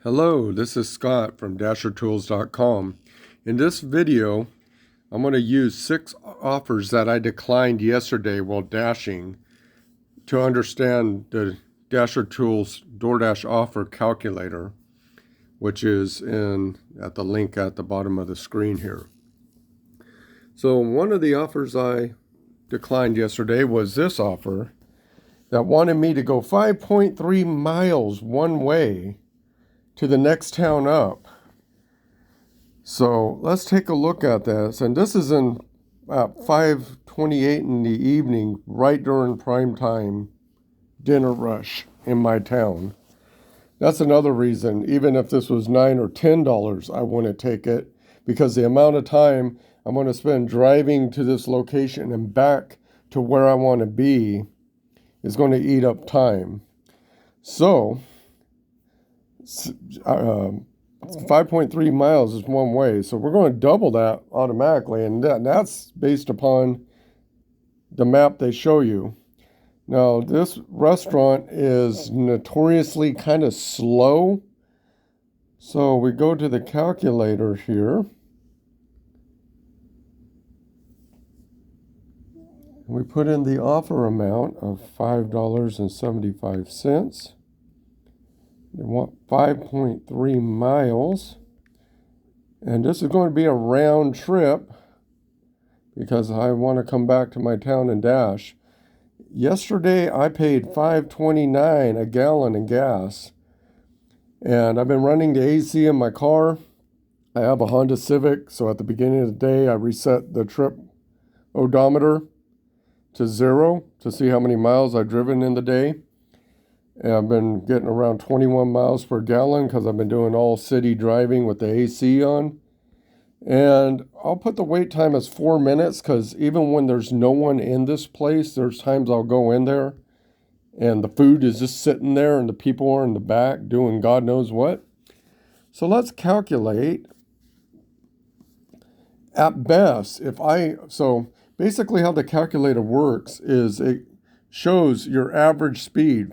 Hello, this is Scott from dashertools.com. In this video, I'm going to use 6 offers that I declined yesterday while dashing to understand the Dasher Tools Doordash offer calculator, which is at the link at the bottom of the screen here. So one of the offers I declined yesterday was this offer that wanted me to go 5.3 miles one way to the next town up. So let's take a look at this. And this is in 5:28 in the evening, right during prime time dinner rush in my town. That's another reason, even if this was $9 or $10, I wouldn't take it, because the amount of time I'm going to spend driving to this location and back to where I want to be is going to eat up time. So 5.3 miles is one way, so we're going to double that automatically, and that's based upon the map they show you. Now, this restaurant is notoriously kind of slow, so we go to the calculator here. We put in the offer amount of $5.75. They want 5.3 miles. And this is going to be a round trip because I want to come back to my town and dash. Yesterday, I paid $5.29 a gallon in gas. And I've been running the AC in my car. I have a Honda Civic, so at the beginning of the day, I reset the trip odometer to 0 to see how many miles I've driven in the day. And I've been getting around 21 miles per gallon because I've been doing all city driving with the AC on. And I'll put the wait time as 4 minutes because even when there's no one in this place, there's times I'll go in there and the food is just sitting there and the people are in the back doing God knows what. So let's calculate. At best, so basically how the calculator works is it shows your average speed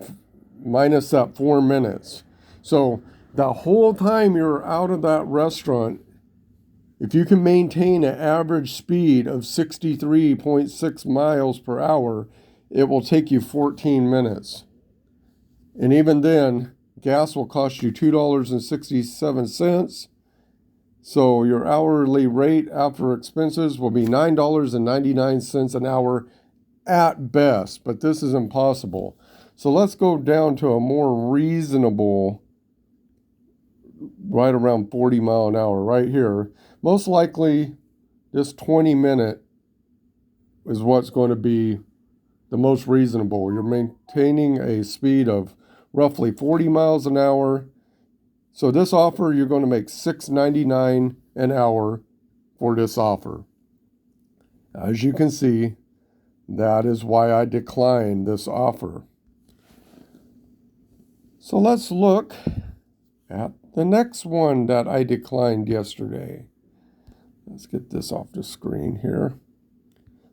minus that 4 minutes. So the whole time you're out of that restaurant, if you can maintain an average speed of 63.6 miles per hour, it will take you 14 minutes. And even then, gas will cost you $2.67. So your hourly rate after expenses will be $9.99 an hour at best, but this is impossible. So let's go down to a more reasonable, right around 40 mile an hour right here. Most likely this 20-minute is what's going to be the most reasonable. You're maintaining a speed of roughly 40 miles an hour. So this offer, you're going to make $6.99 an hour for this offer. As you can see, that is why I declined this offer. So let's look at the next one that I declined yesterday. Let's get this off the screen here.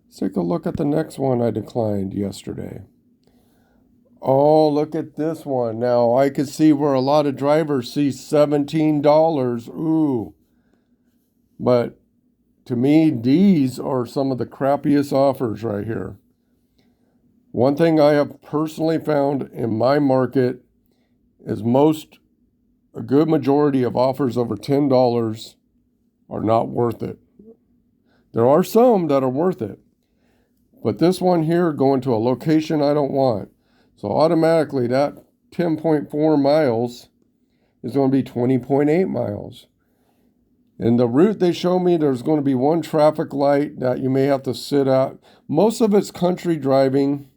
Let's take a look at the next one I declined yesterday. Oh, look at this one. Now, I could see where a lot of drivers see $17. Ooh. But to me, these are some of the crappiest offers right here. One thing I have personally found in my market is a good majority of offers over $10 are not worth it. There are some that are worth it. But this one here, going to a location I don't want. So automatically that 10.4 miles is going to be 20.8 miles. And the route they show me, there's going to be one traffic light that you may have to sit at. Most of it's country driving.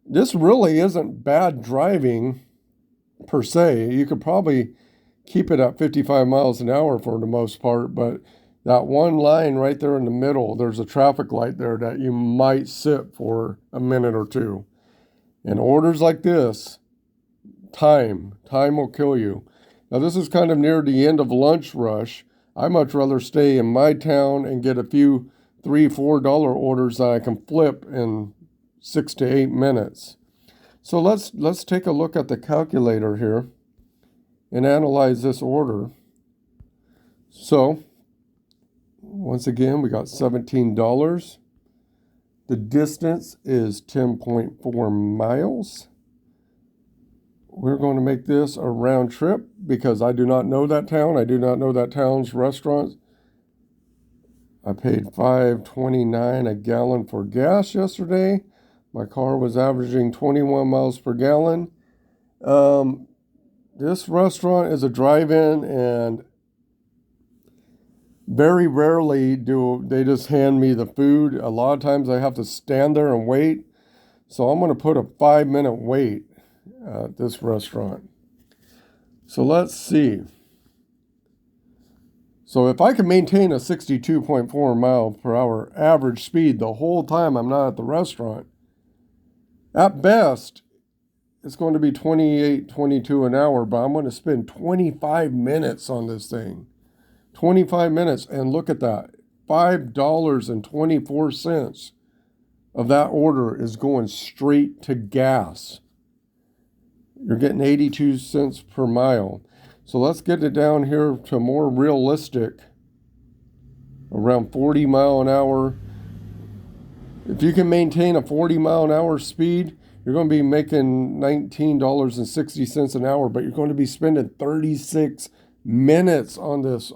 This really isn't bad driving per se. You could probably keep it at 55 miles an hour for the most part, but that one line right there in the middle, there's a traffic light there that you might sit for a minute or two. In orders like this, time will kill you. Now this is kind of near the end of lunch rush. I much rather stay in my town and get a few $3, $4 orders that I can flip in 6 to 8 minutes. So let's take a look at the calculator here. and analyze this order. So, once again, we got $17. The distance is 10.4 miles. We're going to make this a round trip because I do not know that town. I do not know that town's restaurants. I paid $5.29 a gallon for gas yesterday. My car was averaging 21 miles per gallon. This restaurant is a drive-in, and very rarely do they just hand me the food. A lot of times I have to stand there and wait. So I'm going to put a 5-minute wait at this restaurant. So let's see. So if I can maintain a 62.4 mile per hour average speed the whole time I'm not at the restaurant, at best, it's going to be 28, 22 an hour, but I'm going to spend 25 minutes on this thing. 25 minutes, and look at that. $5.24 of that order is going straight to gas. You're getting 82 cents per mile. So let's get it down here to more realistic, around 40 mile an hour. If you can maintain a 40 mile an hour speed, you're going to be making $19.60 an hour, but you're going to be spending 36 minutes on this.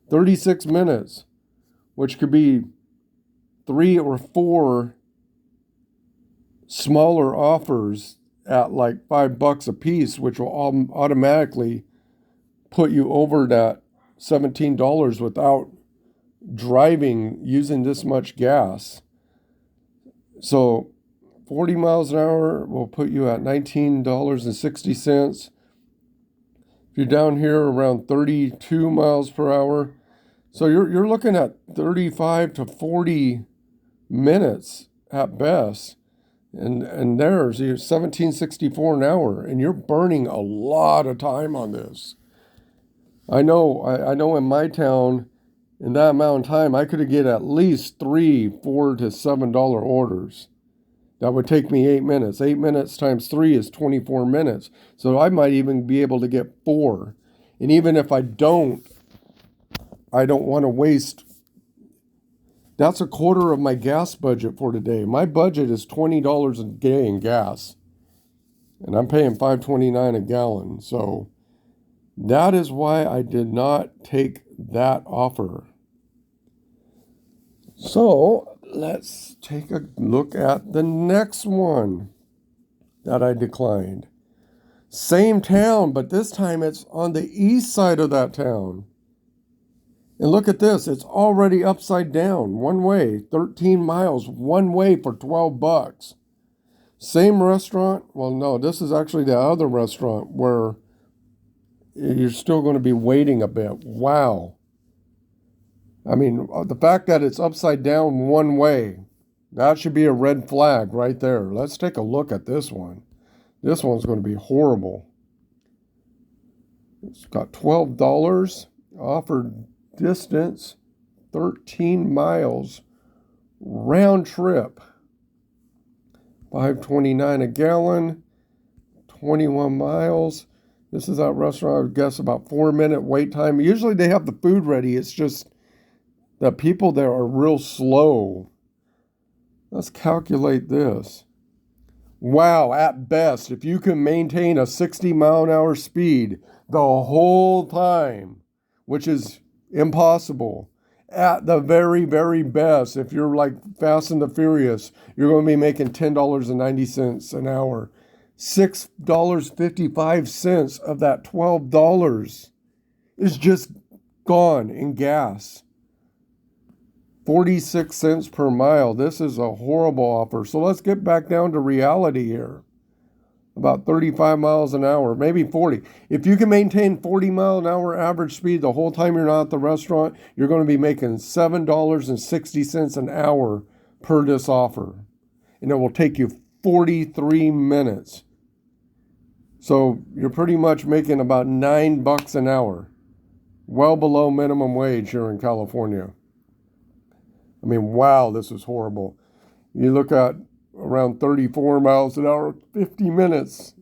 36 minutes, which could be 3 or 4 smaller offers at like $5 a piece, which will automatically put you over that $17 without driving using this much gas. So 40 miles an hour will put you at $19.60. If you're down here around 32 miles per hour, so you're looking at 35 to 40 minutes at best. And there's your $17.64 an hour, and you're burning a lot of time on this. I know in my town, in that amount of time, I could get at least $3, $4 to $7 orders. That would take me 8 minutes. 8 minutes times 3 is 24 minutes. So I might even be able to get 4. And even if I don't want to waste. That's a quarter of my gas budget for today. My budget is $20 a day in gas, and I'm paying $5.29 a gallon. So that is why I did not take that offer. So let's take a look at the next one that I declined. Same town, but this time it's on the east side of that town. And look at this, it's already upside down, one way, 13 miles, one way for $12. Same restaurant, well, no, this is actually the other restaurant where you're still going to be waiting a bit. Wow. I mean, the fact that it's upside down one way, that should be a red flag right there. Let's take a look at this one. This one's going to be horrible. It's got $12 offered distance, 13 miles, round trip, $5.29 a gallon, 21 miles. This is that restaurant, I would guess about 4-minute wait time. Usually they have the food ready. It's just the people there are real slow. Let's calculate this. Wow, at best, if you can maintain a 60 mile an hour speed the whole time, which is impossible. At the very, very best, if you're like Fast and the Furious, you're going to be making $10.90 an hour. $6.55 of that $12 is just gone in gas. 46 cents per mile. This is a horrible offer. So let's get back down to reality here. About 35 miles an hour, maybe 40. If you can maintain 40 mile an hour average speed the whole time you're not at the restaurant, you're going to be making $7.60 an hour per this offer. And it will take you 43 minutes. So you're pretty much making about $9 an hour. Well below minimum wage here in California. I mean, wow, this is horrible. You look at around 34 miles an hour, 50 minutes,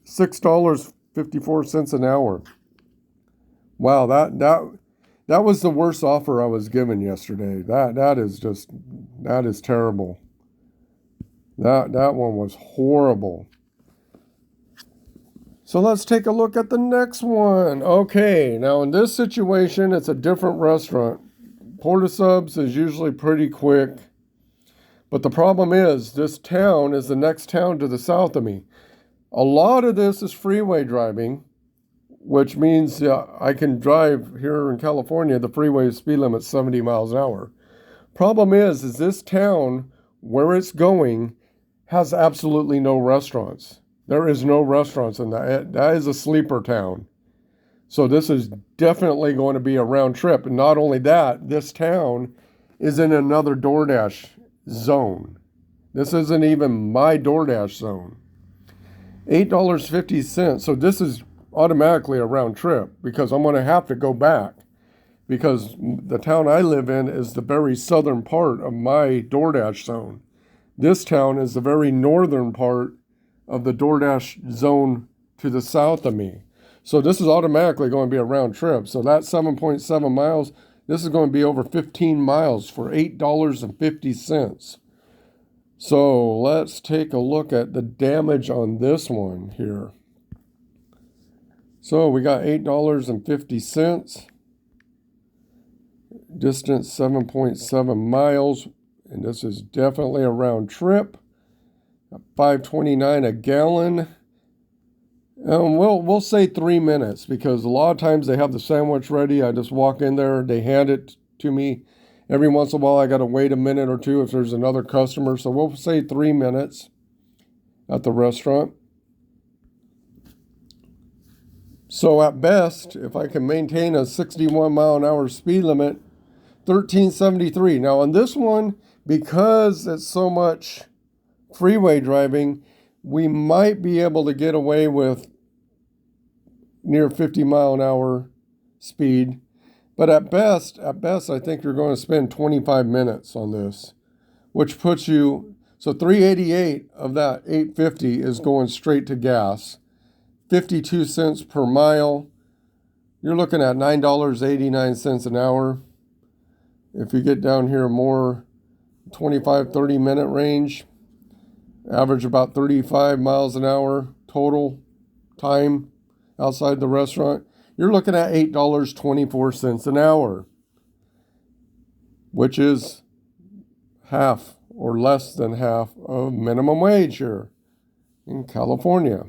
$6 54 cents an hour. Wow, that was the worst offer I was given yesterday. That is terrible. That one was horrible. So let's take a look at the next one. Okay, now in this situation, it's a different restaurant. Porta subs is usually pretty quick. But the problem is, this town is the next town to the south of me. A lot of this is freeway driving, which means I can drive here in California, the freeway speed limit 70 miles an hour. Problem is this town, where it's going, has absolutely no restaurants. There is no restaurants in that. That is a sleeper town. So this is definitely going to be a round trip. And not only that, this town is in another Doordash zone. This isn't even my Doordash zone. $8.50. So this is automatically a round trip because I'm going to have to go back because the town I live in is the very southern part of my Doordash zone. This town is the very northern part of the Doordash zone to the south of me. So this is automatically going to be a round trip. So that 7.7 miles, this is going to be over 15 miles for $8.50. So let's take a look at the damage on this one here. So we got $8.50. Distance 7.7 miles. And this is definitely a round trip. $5.29 a gallon. We'll say 3 minutes because a lot of times they have the sandwich ready. I just walk in there, they hand it to me. Every once in a while I got to wait a minute or two if there's another customer. So we'll say 3 minutes at the restaurant. So at best, if I can maintain a 61 mile an hour speed limit, $13.73. Now on this one, because it's so much freeway driving, we might be able to get away with near 50 mile an hour speed. But at best, I think you're going to spend 25 minutes on this, which puts you, so 388 of that 850 is going straight to gas. 52 cents per mile. You're looking at $9.89 an hour. If you get down here more 25, 30 minute range, average about 35 miles an hour total time outside the restaurant, you're looking at $8.24 an hour, which is half or less than half of minimum wage here in California.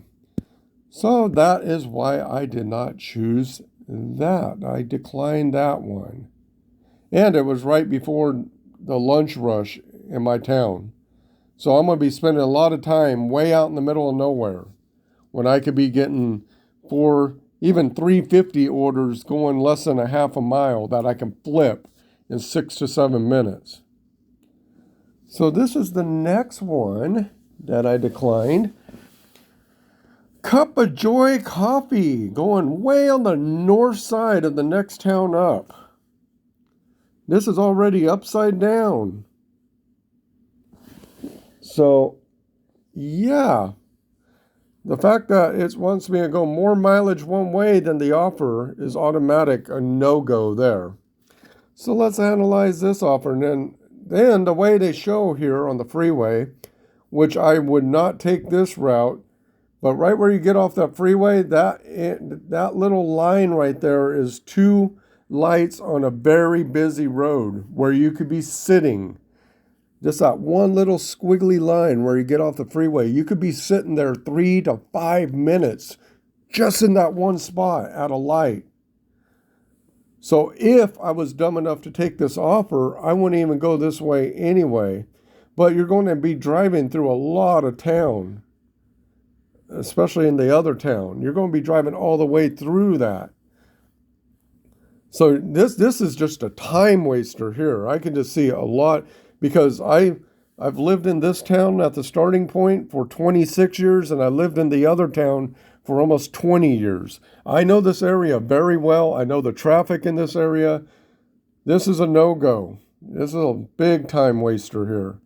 So that is why I did not choose that. I declined that one. And it was right before the lunch rush in my town. So I'm going to be spending a lot of time way out in the middle of nowhere when I could be getting 4, even 350 orders going less than a half a mile that I can flip in 6 to 7 minutes. So this is the next one that I declined. Cup of Joy Coffee, going way on the north side of the next town up. This is already upside down. So, yeah. The fact that it wants me to go more mileage one way than the offer is automatic a no-go there. So let's analyze this offer. And then the way they show here on the freeway, which I would not take this route, but right where you get off that freeway, that little line right there is 2 lights on a very busy road where you could be sitting. Just that one little squiggly line where you get off the freeway. You could be sitting there 3 to 5 minutes just in that one spot at a light. So if I was dumb enough to take this offer, I wouldn't even go this way anyway. But you're going to be driving through a lot of town, especially in the other town. You're going to be driving all the way through that. So this is just a time waster here. I can just see a lot because I've lived in this town at the starting point for 26 years and I lived in the other town for almost 20 years. I know this area very well. I know the traffic in this area. This is a no-go. This is a big time waster here.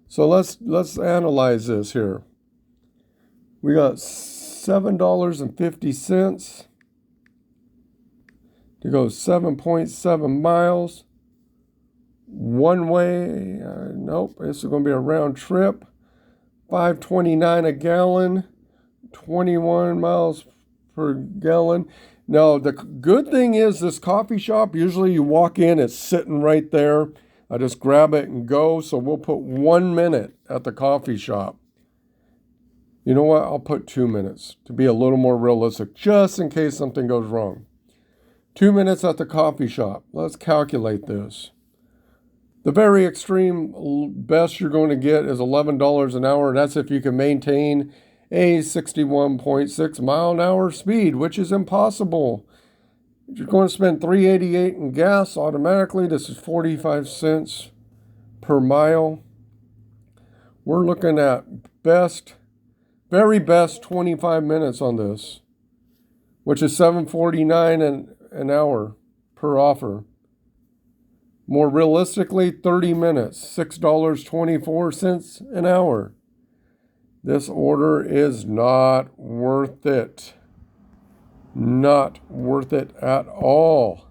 So let's analyze this here. We got $7.50 to go 7.7 miles. One way, nope, this is going to be a round trip. $5.29 a gallon, 21 miles per gallon. Now, the good thing is this coffee shop, usually you walk in, it's sitting right there. I just grab it and go. So we'll put 1 minute at the coffee shop. You know what? I'll put 2 minutes to be a little more realistic, just in case something goes wrong. 2 minutes at the coffee shop. Let's calculate this. The very extreme best you're going to get is $11 an hour. That's if you can maintain a 61.6 mile an hour speed, which is impossible. You're going to spend $3.88 in gas automatically. This is 45 cents per mile. We're looking at very best 25 minutes on this, which is $7.49 an hour per offer. More realistically, 30 minutes, $6.24 an hour. This order is not worth it. Not worth it at all.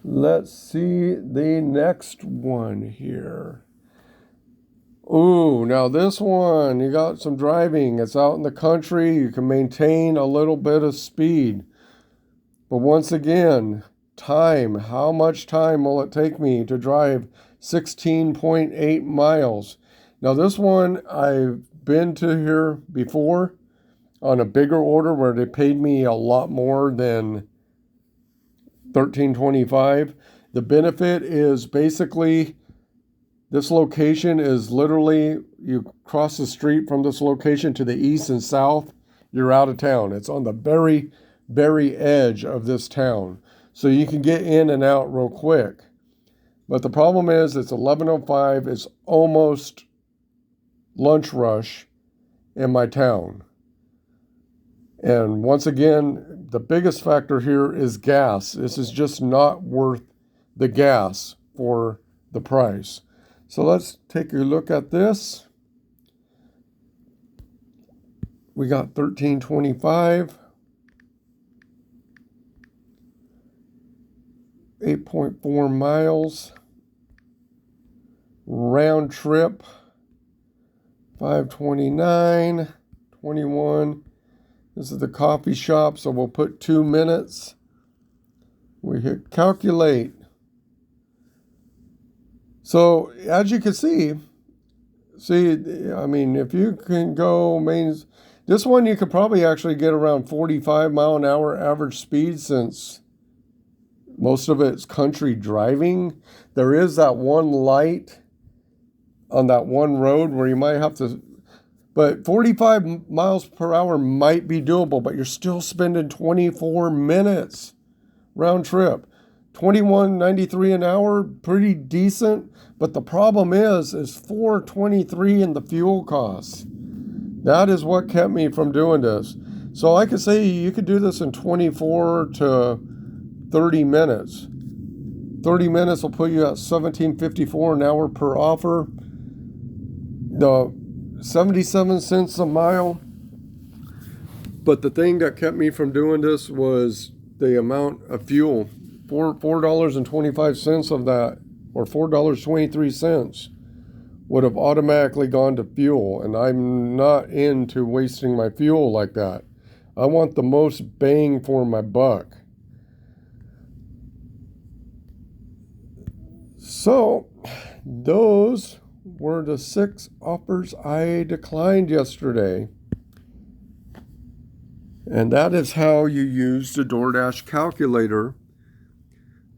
Let's see the next one here. Ooh, now this one, you got some driving. It's out in the country. You can maintain a little bit of speed. But once again, time. How much time will it take me to drive 16.8 miles? Now this one, I've been to here before on a bigger order where they paid me a lot more than $13.25. The benefit is basically this location is literally, you cross the street from this location to the east and south, you're out of town. It's on the very, very edge of this town. So you can get in and out real quick. But the problem is it's 11:05. It's almost lunch rush in my town. And once again, the biggest factor here is gas. This is just not worth the gas for the price. So let's take a look at this. We got $13.25. 8.4 miles. Round trip. $5.29. 21. This is the coffee shop, so we'll put 2 minutes. We hit calculate. So as you can see, I mean, if you can go this one you could probably actually get around 45 mile an hour average speed, since most of it's country driving. There is that one light on that one road where you might have to, but 45 miles per hour might be doable, but you're still spending 24 minutes round trip. $21.93 an hour, pretty decent, but the problem is $4.23 in the fuel costs. That is what kept me from doing this. So I could say you could do this in 24 to 30 minutes. 30 minutes will put you at $17.54 an hour per offer. The 77 cents a mile. But the thing that kept me from doing this was the amount of fuel. $4.25 of that, or $4.23, would have automatically gone to fuel, and I'm not into wasting my fuel like that. I want the most bang for my buck. So those were the 6 offers I declined yesterday. And that is how you use the Doordash calculator.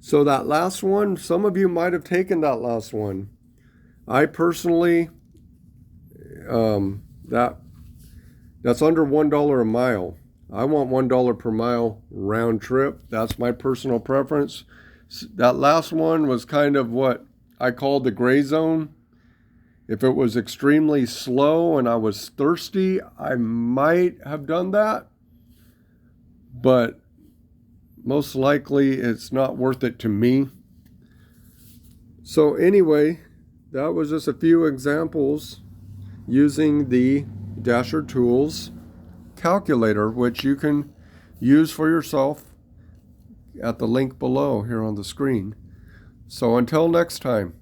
So that last one, some of you might have taken that last one. I personally, that's under $1 a mile. I want $1 per mile round trip. That's my personal preference. That last one was kind of what I called the gray zone. If it was extremely slow and I was thirsty, I might have done that. But most likely it's not worth it to me. So anyway, that was just a few examples using the Dasher Tools calculator, which you can use for yourself at the link below here on the screen. So until next time.